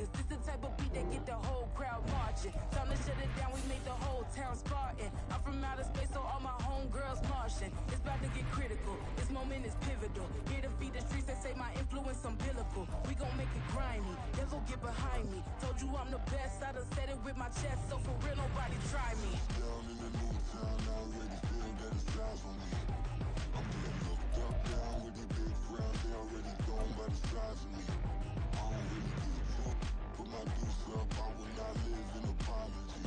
Cause this the type of beat that get the whole crowd marching. Time to shut it down, we made the whole town Spartan. I'm from outer space, so all my homegirls Martian. It's about to get critical, this moment is pivotal. Here to feed the streets that say my influence umbilical. We gon' make it grimy, never get behind me. Told you I'm the best, I done said it with my chest. So for real, nobody try me. Down in the new town, I already feel that it's time for me. I'm getting looked up, down with the big crowd. They already gone by the size of me. I don't really give a fuck. Put my deuce up, I will not live in apology.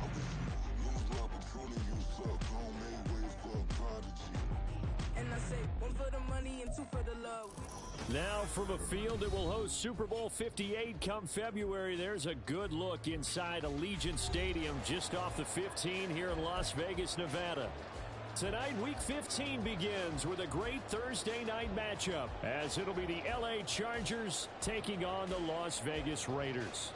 I wish you lose my Patron and you suck. Home made way for a prodigy. And I say, one for the money and two for the love. Now from a field that will host Super Bowl 58 come February, there's a good look inside Allegiant Stadium just off the 15 here in Las Vegas, Nevada. Tonight, Week 15 begins with a great Thursday night matchup as it'll be the LA Chargers taking on the Las Vegas Raiders.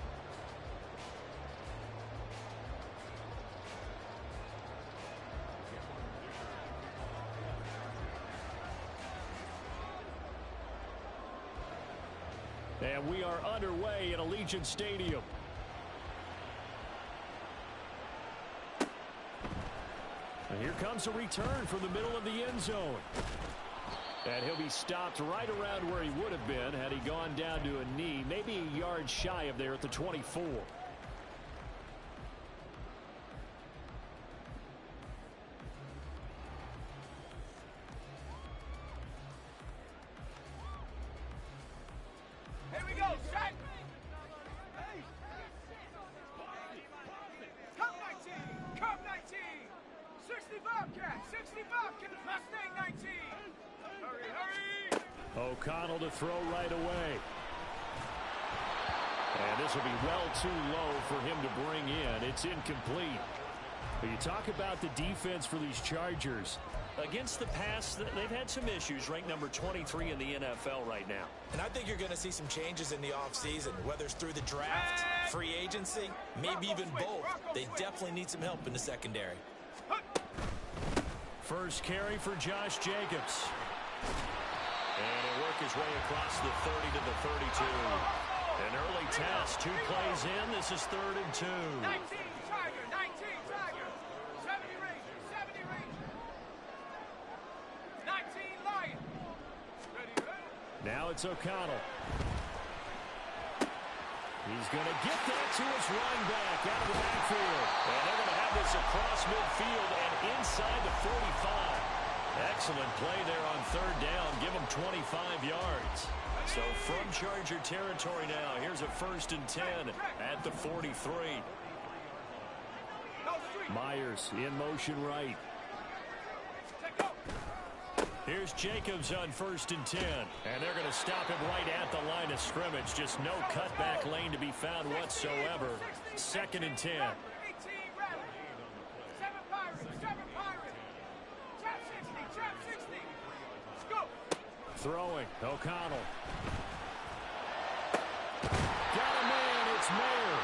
And we are underway at Allegiant Stadium. And here comes a return from the middle of the end zone. And he'll be stopped right around where he would have been had he gone down to a knee, maybe a yard shy of there at the 24. Here we go, set! Hey! Come 19! Come 19! 65 cat! 65 cat! Mustang 19! Hurry, hurry! O'Connell to throw right away. And this will be well too low for him to bring in. It's incomplete. But you talk about the defense for these Chargers. Against the pass, they've had some issues, ranked number 23 in the NFL right now. And I think you're going to see some changes in the offseason, whether it's through the draft, free agency, maybe even both. They definitely need some help in the secondary. First carry for Josh Jacobs. And he'll work his way across the 30 to the 32. An early test, 2 plays in. This is 3rd and 2. 19 Tiger! 19 Tiger! 70 Ranger! 70 Ranger! 19 Lion! Ready, ready! Now it's O'Connell. He's going to get that to his run back out of the backfield. And they're going to have this across midfield and inside the 45. Excellent play there on 3rd down. Give him 25 yards. So from Charger territory now, here's a 1st and 10 at the 43. Myers in motion right. Here's Jacobs on 1st and 10. And they're going to stop him right at the line of scrimmage. Just no cutback lane to be found whatsoever. 2nd and 10. 7 Pirates! 7 Pirates! Trap 60! Trap 60! Let's go! Throwing. O'Connell. Got a man. It's Mayer.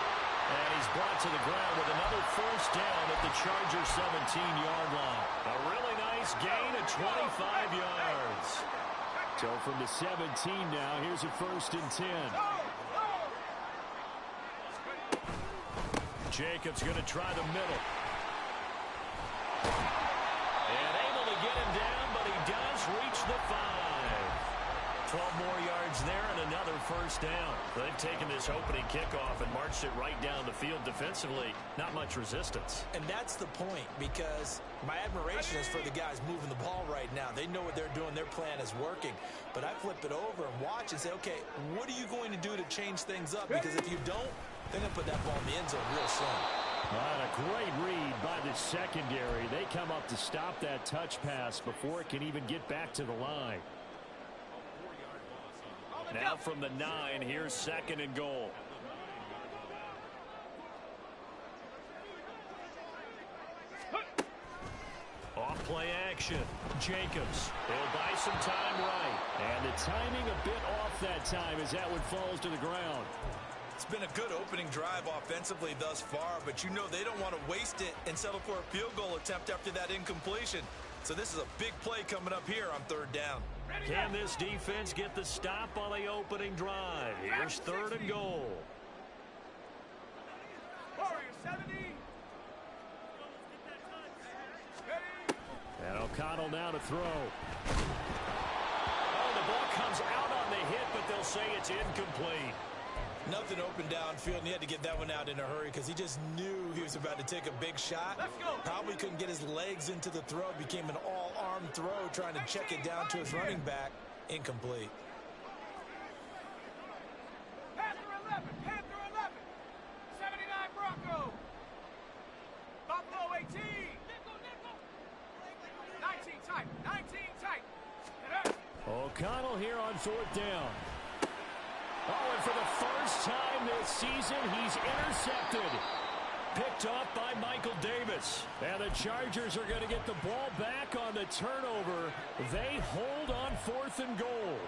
And he's brought to the ground with another 1st down at the Chargers 17-yard line. A really nice gain of 25 yards. So from the 17 now, here's a 1st and 10. Jacobs going to try the middle. And able to get him down, but he does reach the 5. 12 more yards there and another 1st down. They've taken this opening kickoff and marched it right down the field defensively. Not much resistance. And that's the point, because my admiration is for the guys moving the ball right now. They know what they're doing. Their plan is working. But I flip it over and watch and say, okay, what are you going to do to change things up? Because if you don't, they're going to put that ball in the end zone real soon. Well, a great read by the secondary. They come up to stop that touch pass before it can even get back to the line. Now from the 9, here's 2nd and goal. Off play action. Jacobs. They'll buy some time right. And the timing a bit off that time as that one falls to the ground. It's been a good opening drive offensively thus far, but you know they don't want to waste it and settle for a field goal attempt after that incompletion. So this is a big play coming up here on 3rd down. Can this defense get the stop on the opening drive? Here's 3rd and goal. Warrior 70. And O'Connell now to throw. Oh, the ball comes out on the hit, but they'll say it's incomplete. Nothing open downfield, and he had to get that one out in a hurry because he just knew he was about to take a big shot. Let's go. Probably couldn't get his legs into the throw. It became an all-arm throw trying to check it down to his running back. Incomplete. Panther 11. Panther 11. 79 Bronco. Buffalo 18. 19 tight. 19 tight. O'Connell here on 4th down. Oh, and for the first time this season, he's intercepted. Picked off by Michael Davis. And the Chargers are going to get the ball back on the turnover. They hold on 4th and goal.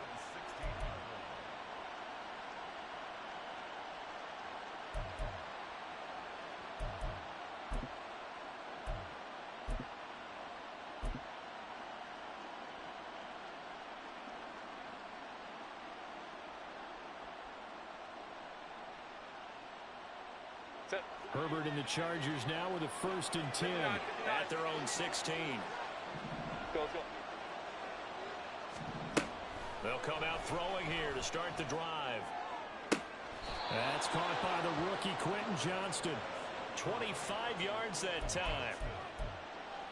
Herbert and the Chargers now with a 1st and 10 at their own 16. They'll come out throwing here to start the drive. That's caught by the rookie Quentin Johnston. 25 yards that time.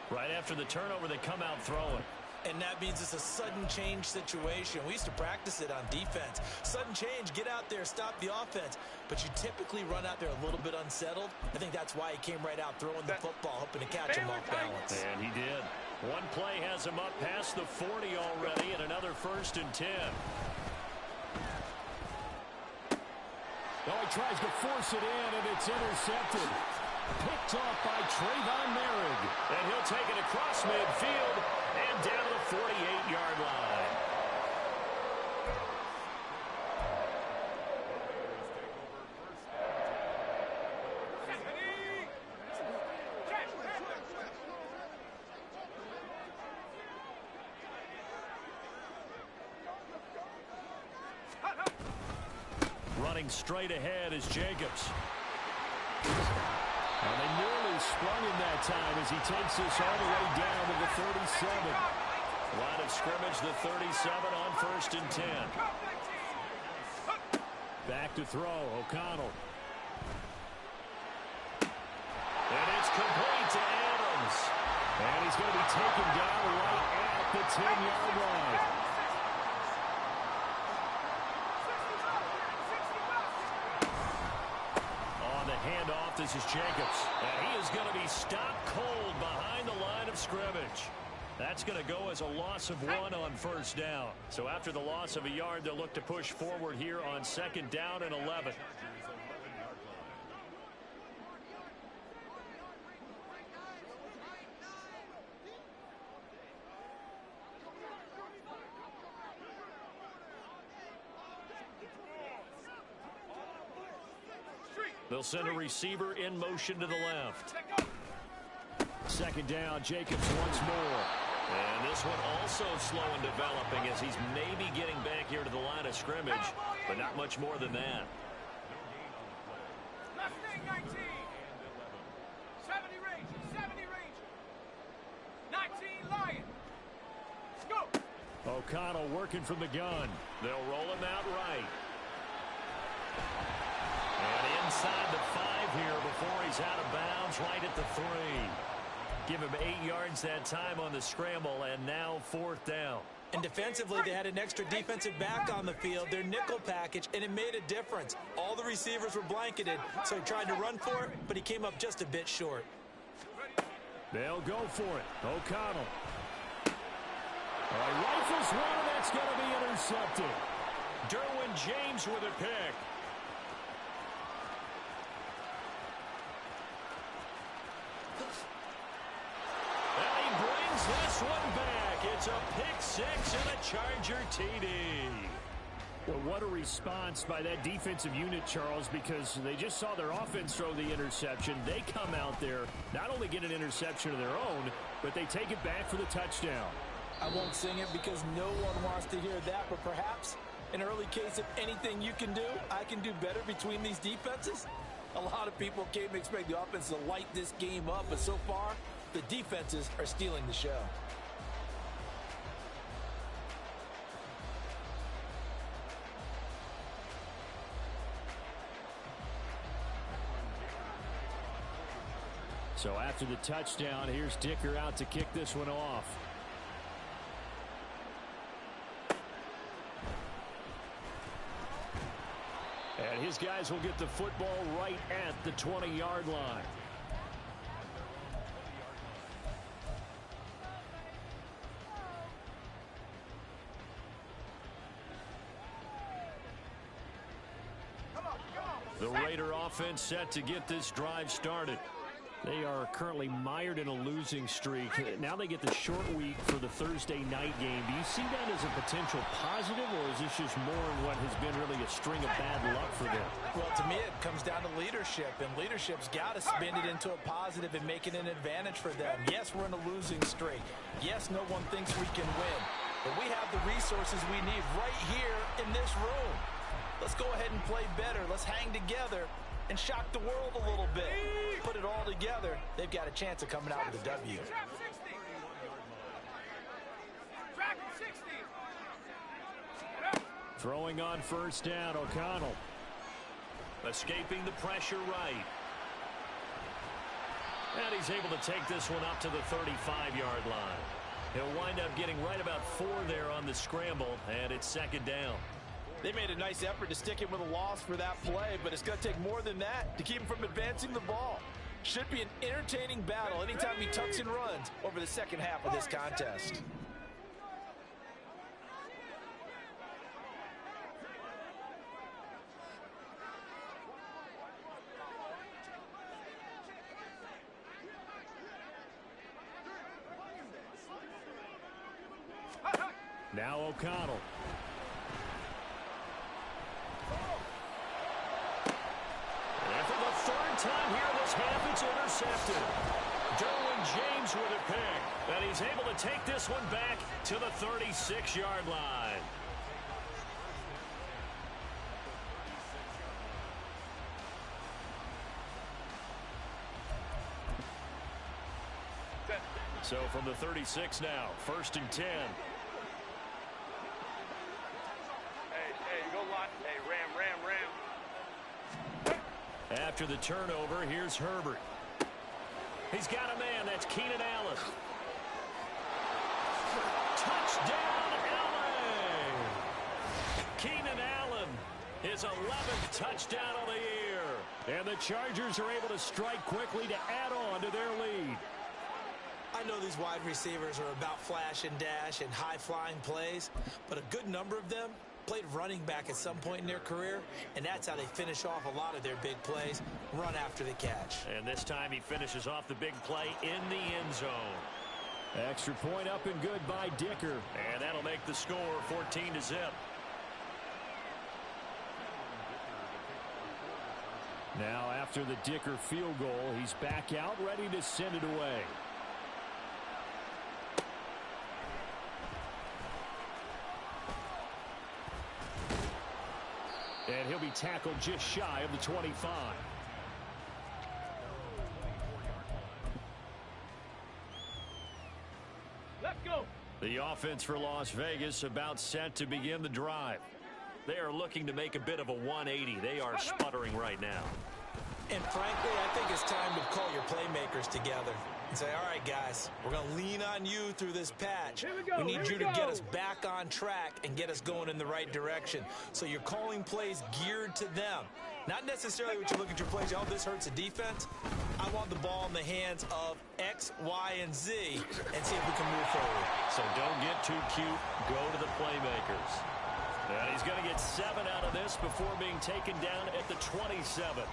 Right after the turnover, they come out throwing. And that means it's a sudden change situation. We used to practice it on defense. Sudden change, get out there, stop the offense. But you typically run out there a little bit unsettled. I think that's why he came right out throwing the football, hoping to catch him off balance. And he did. One play has him up past the 40 already, and another 1st and 10. Oh, he tries to force it in, and it's intercepted. Picked off by Trayvon Merrick. And he'll take it across midfield and down to the 48-yard line. Running straight ahead is Jacobs. And they nearly sprung him that time as he takes this all the way down to the 37. Line of scrimmage, the 37 on 1st and 10. Back to throw, O'Connell. And it's complete to Adams. And he's going to be taken down right at the 10-yard line. Handoff, this is Jacobs. And he is going to be stopped cold behind the line of scrimmage. That's going to go as a loss of 1 on 1st down. So after the loss of a yard, they'll look to push forward here on 2nd down and 11. They'll send a receiver in motion to the left. 2nd down, Jacobs once more. And this one also slow in developing as he's maybe getting back here to the line of scrimmage, but not much more than that. Mustang 19. 70 Ranger. 70 Ranger. 19 Lion. Go. O'Connell working from the gun. They'll roll him out right. And inside the 5 here before he's out of bounds, right at the 3. Give him 8 yards that time on the scramble, and now 4th down. And defensively, they had an extra defensive back on the field, their nickel package, and it made a difference. All the receivers were blanketed, so he tried to run for it, but he came up just a bit short. They'll go for it. O'Connell. Rifles one, and that's going to be intercepted. Derwin James with a pick. This one back. It's a pick 6 and a Charger TD. Well, what a response by that defensive unit, Charles, because they just saw their offense throw the interception. They come out there, not only get an interception of their own, but they take it back for the touchdown. I won't sing it because no one wants to hear that, but perhaps an early case of anything you can do, I can do better between these defenses. A lot of people came to expect the offense to light this game up, but so far, the defenses are stealing the show. So after the touchdown, here's Dicker out to kick this one off. And his guys will get the football right at the 20-yard line. The Raider offense set to get this drive started. They are currently mired in a losing streak. Now they get the short week for the Thursday night game. Do you see that as a potential positive, or is this just more in what has been really a string of bad luck for them? Well, to me, it comes down to leadership, and leadership's got to spin it into a positive and make it an advantage for them. Yes, we're in a losing streak. Yes, no one thinks we can win, but we have the resources we need right here in this room. Let's go ahead and play better. Let's hang together and shock the world a little bit. Put it all together, they've got a chance of coming out with a W. Throwing on first down, O'Connell. Escaping the pressure right. And he's able to take this one up to the 35-yard line. He'll wind up getting right about 4 there on the scramble, and it's second down. They made a nice effort to stick him with a loss for that play, but it's going to take more than that to keep him from advancing the ball. Should be an entertaining battle anytime he tucks and runs over the second half of this contest. Now O'Connell. Time here this half, it's intercepted. Derwin James with a pick, and he's able to take this one back to the 36-yard line. So from the 36 now, 1st and 10. Hey, go line. Hey, ram. After the turnover, here's Herbert. He's got a man. That's Keenan Allen. Touchdown, LA! Keenan Allen, his 11th touchdown of the year. And the Chargers are able to strike quickly to add on to their lead. I know these wide receivers are about flash and dash and high-flying plays, but a good number of them played running back at some point in their career, and that's how they finish off a lot of their big plays, run after the catch. And this time he finishes off the big play in the end zone. Extra point up and good by Dicker. And that'll make the score 14-0. Now after the Dicker field goal, he's back out ready to send it away. And he'll be tackled just shy of the 25. Let's go. The offense for Las Vegas about set to begin the drive. They are looking to make a bit of a 180. They are sputtering right now. And frankly, I think it's time to call your playmakers together and say, all right, guys, we're going to lean on you through this patch. We need you to get us back on track and get us going in the right direction. So you're calling plays geared to them. Not necessarily what you look at your plays, oh, this hurts the defense. I want the ball in the hands of X, Y, and Z and see if we can move forward. So don't get too cute. Go to the playmakers. And he's going to get 7 out of this before being taken down at the 27.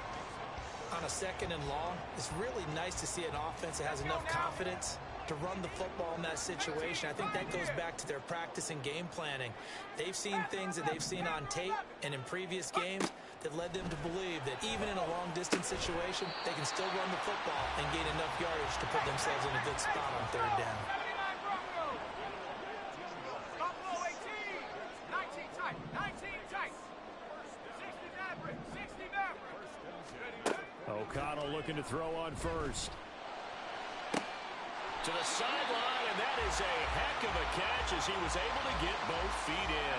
On a 2nd and long, it's really nice to see an offense that has enough confidence to run the football in that situation. I think that goes back to their practice and game planning. They've seen things that they've seen on tape and in previous games that led them to believe that even in a long-distance situation, they can still run the football and gain enough yardage to put themselves in a good spot on 3rd down. O'Connell looking to throw on first. To the sideline, and that is a heck of a catch as he was able to get both feet in.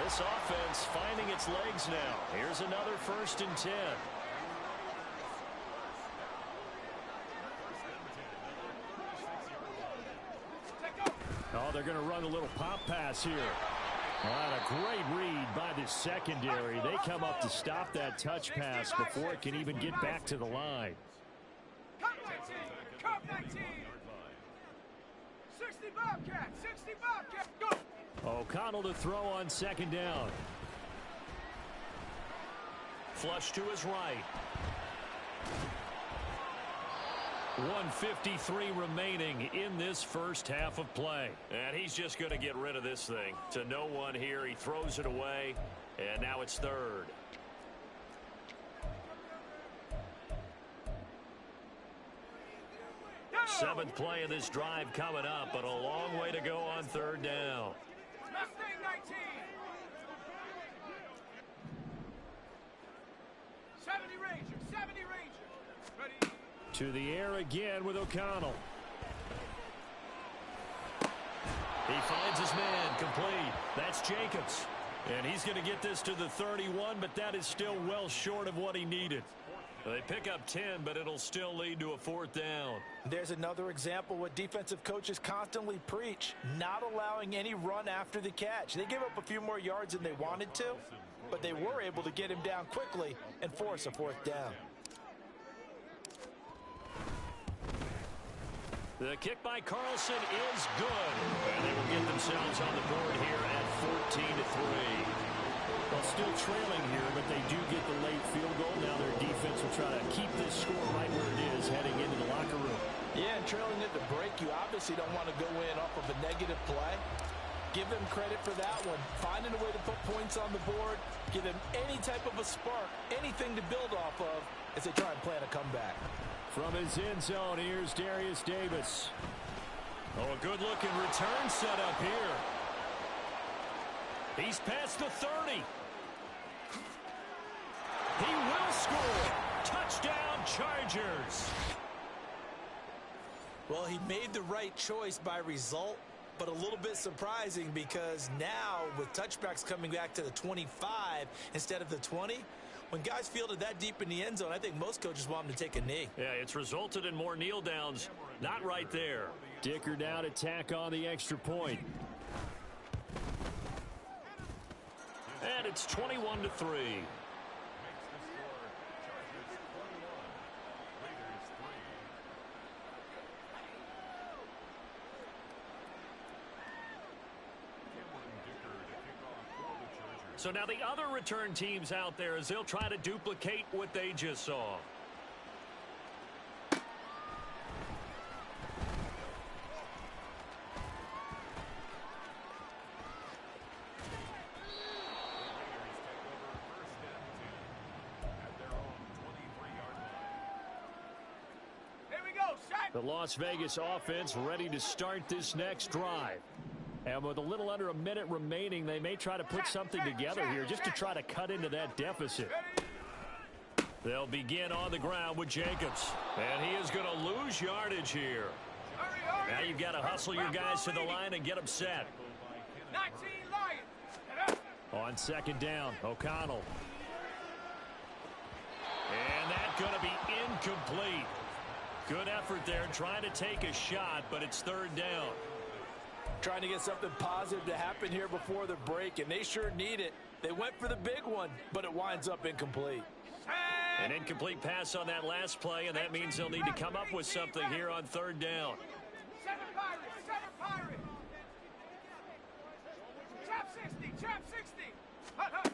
This offense finding its legs now. Here's another 1st and 10. Oh, they're going to run a little pop pass here. All right, a great read by the secondary. They come up to stop that touch pass before it can even get back to the line. Cup 19! Cup 19! 60 Bobcat! 60 Bobcat! Go! O'Connell to throw on 2nd down. Flush to his right. 1:53 remaining in this first half of play. And he's just going to get rid of this thing. To no one here. He throws it away. And now it's 3rd. Seventh play of this drive coming up, but a long way to go on 3rd down. Mustang 19! 70 Ranger! 70 Ranger! Ready? To the air again with O'Connell. He finds his man, complete. That's Jacobs. And he's going to get this to the 31, but that is still well short of what he needed. They pick up 10, but it'll still lead to a 4th down. There's another example what defensive coaches constantly preach, not allowing any run after the catch. They gave up a few more yards than they wanted to, but they were able to get him down quickly and force a 4th down. The kick by Carlson is good. And they will get themselves on the board here at 14-3. Well, still trailing here, but they do get the late field goal. Now their defense will try to keep this score right where it is heading into the locker room. Yeah, and trailing at the break, you obviously don't want to go in off of a negative play. Give them credit for that one. Finding a way to put points on the board. Give them any type of a spark, anything to build off of as they try and plan a comeback. From his end zone, here's Darius Davis. Oh, a good-looking return set up here. He's past the 30. He will score. Touchdown, Chargers. Well, he made the right choice by result, but a little bit surprising because now with touchbacks coming back to the 25 instead of the 20, when guys fielded that deep in the end zone, I think most coaches want them to take a knee. Yeah, it's resulted in more kneel downs. Not right there. Dicker down to tack on the extra point. And it's 21-3. So now the other return teams out there as they'll try to duplicate what they just saw. Here we go, shot. The Las Vegas offense ready to start this next drive. And with a little under a minute remaining, they may try to put something together here just to try to cut into that deficit. They'll begin on the ground with Jacobs. And he is going to lose yardage here. Now you've got to hustle your guys to the line and get them set. 19 Lions. On 2nd down, O'Connell. And that's going to be incomplete. Good effort there trying to take a shot, but it's 3rd down. Trying to get something positive to happen here before the break, and they sure need it. They went for the big one, but it winds up incomplete. An incomplete pass on that last play, and that means they'll need to come up with something here on 3rd down. 7 Pirates, 7 Pirates. Trap 60, trap 60. Hut, hut.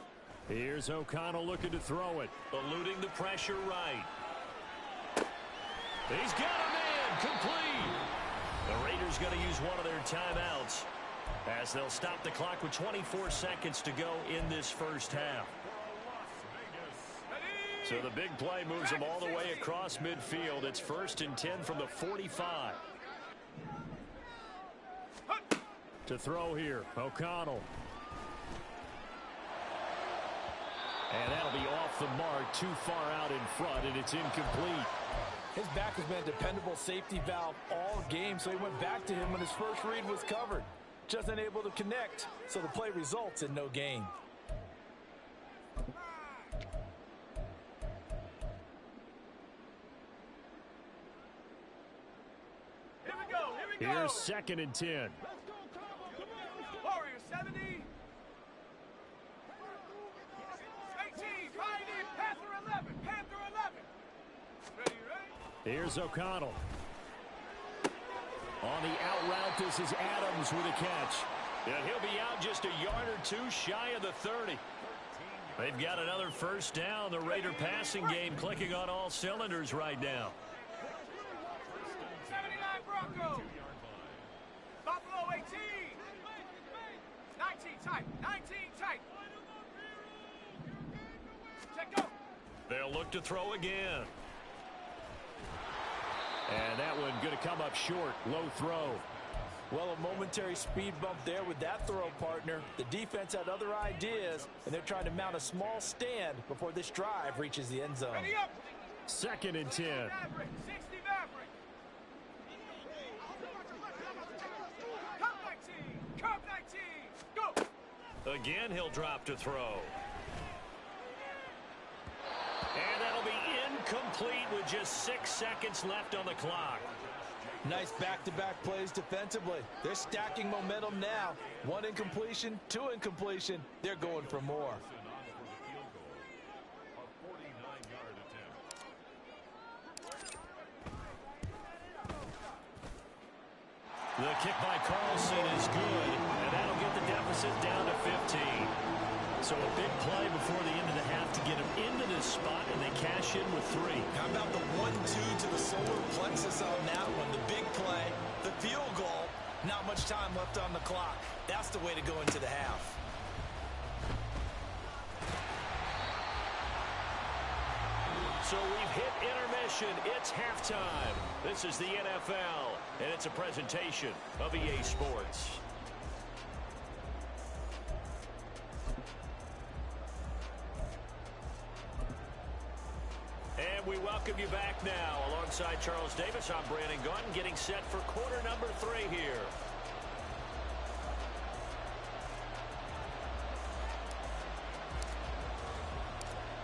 Here's O'Connell looking to throw it. Eluding the pressure right. He's got a man, complete. The Raiders going to use one of their timeouts as they'll stop the clock with 24 seconds to go in this first half. So the big play moves them all the way across midfield. It's 1st and 10 from the 45. To throw here, O'Connell. And that'll be off the mark, too far out in front, and it's incomplete. His back has been a dependable safety valve all game, so he went back to him when his first read was covered. Just unable to connect, so the play results in no gain. Here we go. Here's 2nd and 10. Warriors 70. 18. Pioneer. Panther 11. Panther 11. Ready. Here's O'Connell. On the out route, this is Adams with a catch. And he'll be out just a yard or two shy of the 30. They've got another first down. The Raider passing game clicking on all cylinders right now. 79 Broncos. Buffalo 18. 19 tight. 19 tight. Check go. They'll look to throw again. And that one going to come up short. Low throw. Well, a momentary speed bump there with that throw, partner. The defense had other ideas, and they're trying to mount a small stand before this drive reaches the end zone. Ready up. 2nd and 10. Maverick. 60 Maverick. Cup 19. Cup 19. Go. Again, he'll drop to throw. And that'll be incomplete with just 6 seconds left on the clock. Nice back-to-back plays defensively. They're stacking momentum now. 1 incompletion, 2 incompletion. They're going for more. The kick by Carlson is good, and that'll get the deficit down to 15. So a big play before the end of the half to get them into this spot, and they cash in with 3. How about the 1-2 to the solar plexus on that one? The big play, the field goal, not much time left on the clock. That's the way to go into the half. So we've hit intermission. It's halftime. This is the NFL, and it's a presentation of EA Sports. And we welcome you back now. Alongside Charles Davis, I'm Brandon Gunn, getting set for quarter number 3 here.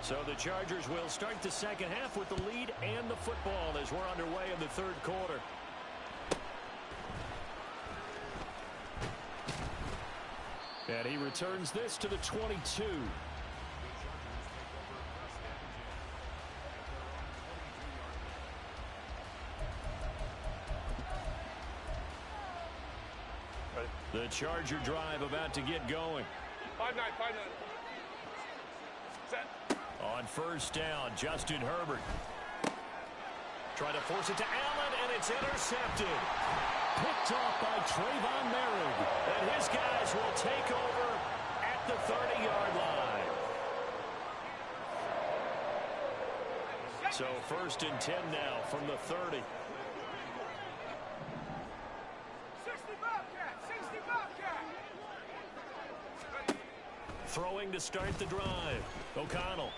So the Chargers will start the second half with the lead and the football as we're underway in the 3rd quarter. And he returns this to the 22. The Charger drive about to get going. 5-9. Set. On first down, Justin Herbert. Trying to force it to Allen, and it's intercepted. Picked off by Trayvon Merrick. And his guys will take over at the 30-yard line. So 1st and 10 now from the 30. 60 Bobcat. 60 Bobcat. Throwing to start the drive. O'Connell.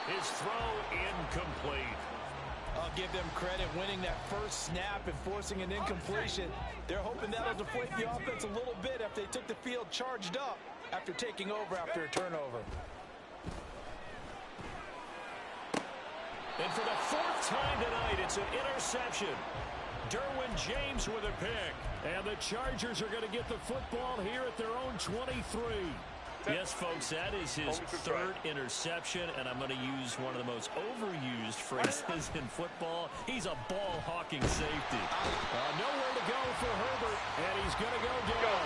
His throw incomplete. I'll give them credit winning that first snap and forcing an incompletion. They're hoping that'll deflate the offense a little bit after they took the field charged up after taking over after a turnover. And for the 4th time tonight, it's an interception. Derwin James with a pick. And the Chargers are going to get the football here at their own 23. Yes, folks, that is his 3rd interception, and I'm going to use one of the most overused phrases in football. He's a ball-hawking safety. Nowhere to go for Herbert, and he's going to go down.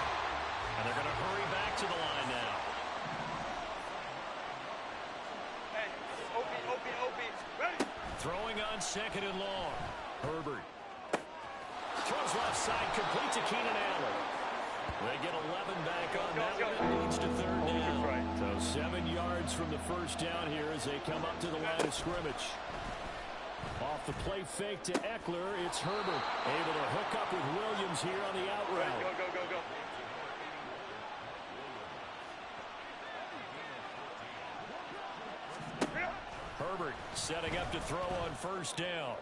And they're going to hurry back to the line now. Hey, Opie, ready? Throwing on 2nd and long. Herbert. Throws left side, complete to Keenan Allen. They get 11 back on that one. It leads to 3rd down. So 7 yards from the first down here as they come up to the line of scrimmage. Off the play fake to Eckler, it's Herbert. Able to hook up with Williams here on the out route. Go. Herbert setting up to throw on first down.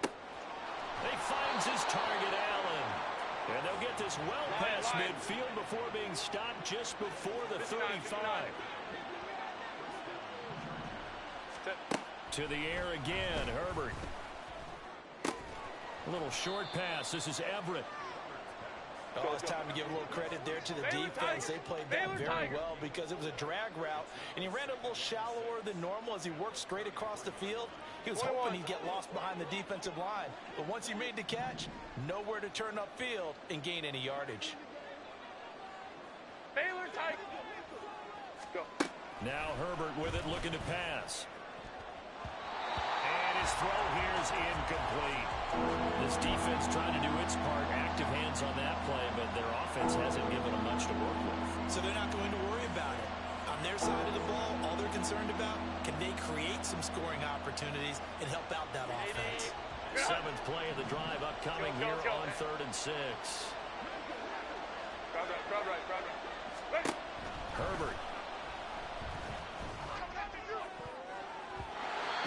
He finds his target, Allen. And they'll get this well past midfield before being stopped just before the 35. To the air again, Herbert. A little short pass. This is Everett. Oh, it's time to give a little credit there to the defense. They played that very well because it was a drag route, and he ran a little shallower than normal as he worked straight across the field. He was hoping he'd get lost behind the defensive line, but once he made the catch, nowhere to turn upfield and gain any yardage. Baylor tight. Go. Now Herbert with it, looking to pass. And his throw here is incomplete. This defense trying to do its part, active hands on that play, but their offense hasn't given them much to work with. So they're not going to worry about it. On their side of the ball, all they're concerned about, can they create some scoring opportunities and help out that offense? Seventh play of the drive upcoming here on 3rd and 6. Crowd right. Herbert.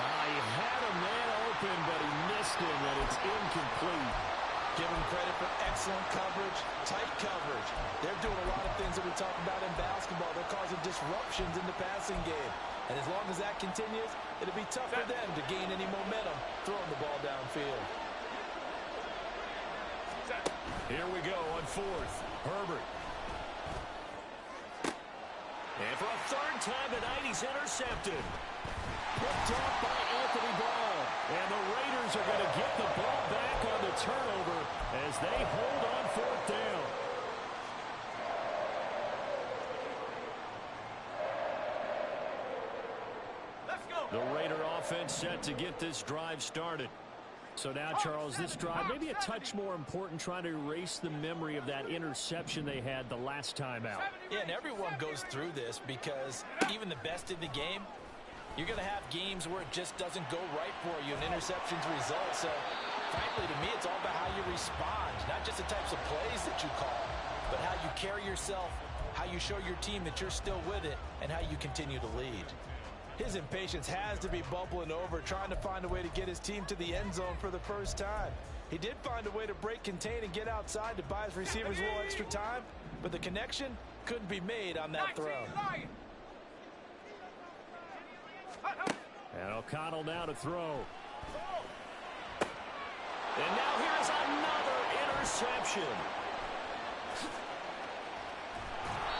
He had a man open, but he missed him, and it's incomplete. Give them credit for excellent coverage, tight coverage. They're doing a lot of things that we talk about in basketball. They're causing disruptions in the passing game. And as long as that continues, it'll be tough for them to gain any momentum throwing the ball downfield. Here we go on 4th. Herbert. And for a 3rd time tonight, he's intercepted. Picked off by Anthony Brown. And the Raiders are going to get the ball back on the turnover as they hold on 4th down. Let's go. The Raider offense set to get this drive started. So now, Charles, this drive maybe a touch more important, trying to erase the memory of that interception they had the last time out. Yeah, and everyone goes through this because even the best in the game, you're going to have games where it just doesn't go right for you and interceptions result. So, frankly, to me, it's all about how you respond, not just the types of plays that you call, but how you carry yourself, how you show your team that you're still with it, and how you continue to lead. His impatience has to be bubbling over, trying to find a way to get his team to the end zone for the first time. He did find a way to break, contain, and get outside to buy his receivers a little extra time, but the connection couldn't be made on that throw. And O'Connell now to throw. And now here's another interception.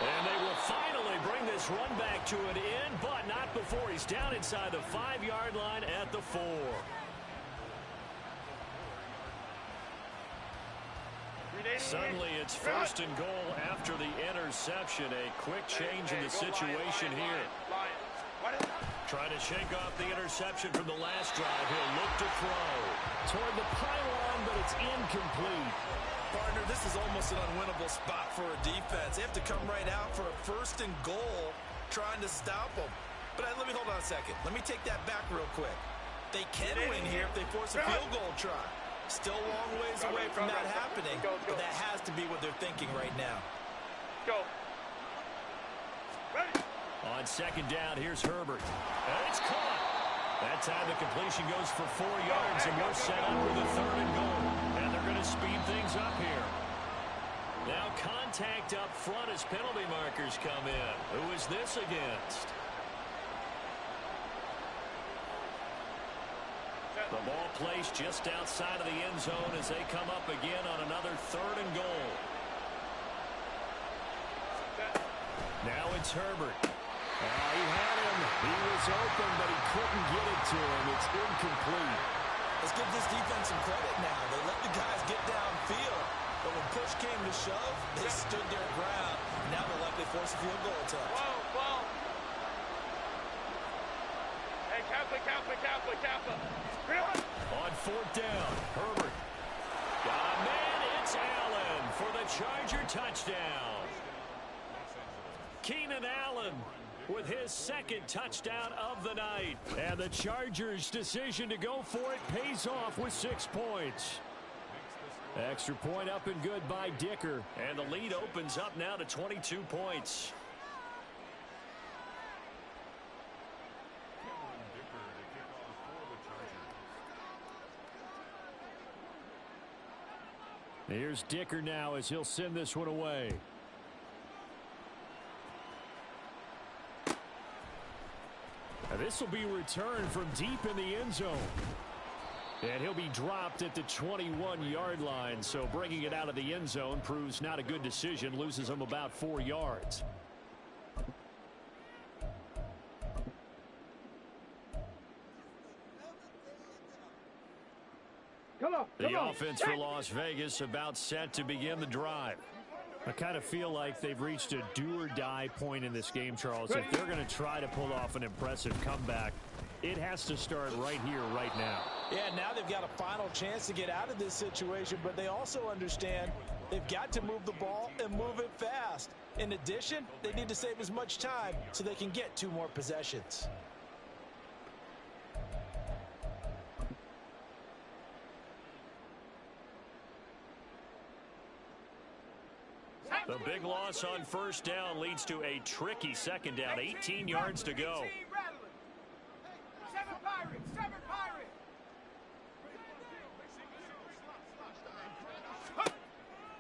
And they will finally bring this run back to an end, but not before he's down inside the 5-yard line at the 4. Suddenly it's 1st and goal after the interception. A quick change in the situation here. Trying to shake off the interception from the last drive. He'll look to throw toward the pylon, but it's incomplete. Partner, this is almost an unwinnable spot for a defense. They have to come right out for a 1st and goal, trying to stop them. But let me hold on a second. Let me take that back real quick. They can win here if they force a field goal try. Still a long ways away from that happening, but that has to be what they're thinking right now. Go. Ready. On 2nd down, here's Herbert. And it's caught. That time the completion goes for 4 yards, and we're set up with a 3rd and goal. And they're going to speed things up here. Now contact up front as penalty markers come in. Who is this against? The ball placed just outside of the end zone as they come up again on another 3rd and goal. Now it's Herbert. He had him. He was open, but he couldn't get it to him. It's incomplete. Let's give this defense some credit now. They let the guys get downfield, but when push came to shove, they stood their ground. Now they're likely to force a field goal attempt. Whoa. Hey, Kappa. On 4th down, Herbert. Got a man, it's Allen for the Charger touchdown. Keenan Allen with his 2nd touchdown of the night. And the Chargers' decision to go for it pays off with 6 points. Extra point up and good by Dicker. And the lead opens up now to 22 points. Here's Dicker now as he'll send this one away. This will be returned from deep in the end zone. And he'll be dropped at the 21-yard line. So bringing it out of the end zone proves not a good decision. Loses him about 4 yards. The offense for Las Vegas about set to begin the drive. I kind of feel like they've reached a do-or-die point in this game, Charles. If they're going to try to pull off an impressive comeback, it has to start right here, right now. Yeah, now they've got a final chance to get out of this situation, but they also understand they've got to move the ball and move it fast. In addition, they need to save as much time so they can get 2 more possessions. The big loss on first down leads to a tricky second down. 18 yards to go. 7 Pirates, 7 Pirates.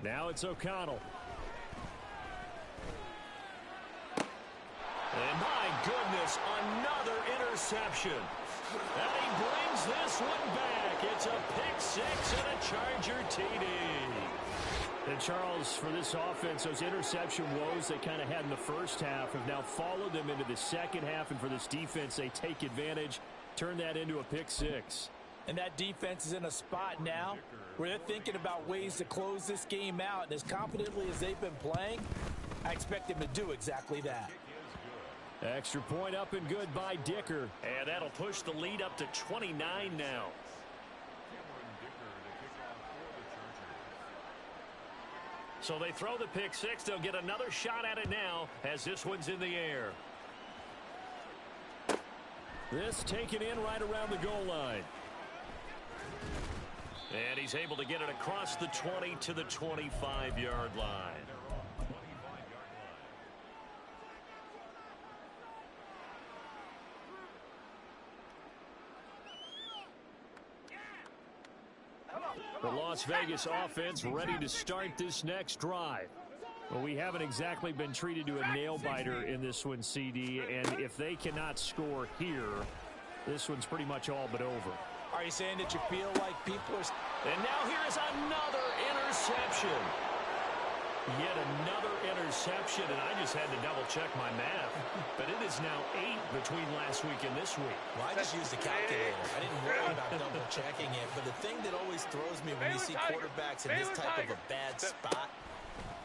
Now it's O'Connell. And my goodness, another interception. And he brings this one back. It's a pick 6 and a Charger TD. And Charles, for this offense, those interception woes they kind of had in the first half have now followed them into the second half. And for this defense, they take advantage, turn that into a pick 6. And that defense is in a spot now where they're thinking about ways to close this game out. And as confidently as they've been playing, I expect them to do exactly that. Extra point up and good by Dicker. And that'll push the lead up to 29 now. So they throw the pick 6. They'll get another shot at it now as this one's in the air. This taken in right around the goal line. And he's able to get it across the 20 to the 25-yard line. The Las Vegas offense ready to start this next drive. Well, we haven't exactly been treated to a nail-biter in this one, CD, and if they cannot score here, this one's pretty much all but over. Are you saying that you feel like people are... And now here is another interception. Yet another interception, and I just had to double-check my math. But it is now 8 between last week and this week. Well, I just used a calculator. I didn't worry about double-checking it. But the thing that always throws me when you see quarterbacks in this type of a bad spot,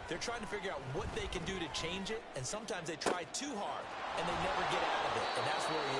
they're trying to figure out what they can do to change it, and sometimes they try too hard, and they never get out of it. And that's where he